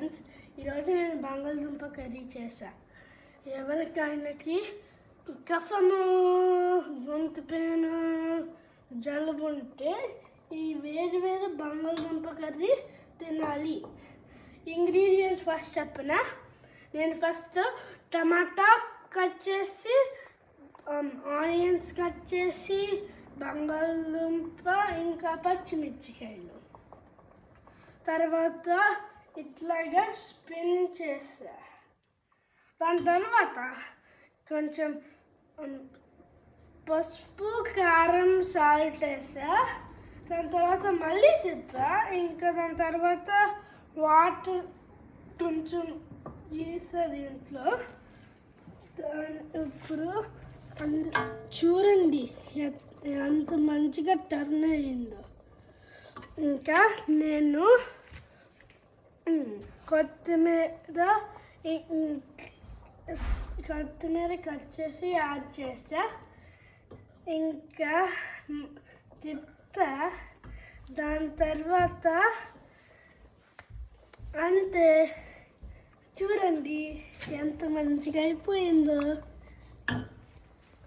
Friends. ఈరోజు నేను బంగాళదుంప కర్రీ చేశా. ఎవరికైనాకి కఫము, గొంతు పెయిన్, జలుబు ఉంటే ఈ వేరు వేరు బంగాళదుంప కర్రీ తినాలి. ఇంగ్రీడియంట్స్ ఫస్ట్ చెప్పనా? నేను ఫస్ట్ టమాటా కట్ చేసి, ఆనియన్స్ కట్ చేసి, బంగాళదుంప ఇంకా పచ్చిమిర్చికాయలు, తర్వాత ఇట్లాగా స్పిన్ చేసా. దాని తర్వాత కొంచెం పసుపు, కారం, సాల్ట్ వేసా. దాని తర్వాత మళ్ళీ తిప్పా. ఇంకా దాని తర్వాత వాటర్ కొంచెం వేసా దీంట్లో. ఇప్పుడు చూడండి ఎంత మంచిగా టర్న్ అయ్యిందో. ఇంకా నేను కొత్తిమీర కట్ చేసి యాడ్ చేసా. ఇంకా తిప్పా. దాని తర్వాత అంతే. చూడండి ఎంత మంచిగా అయిపోయిందో.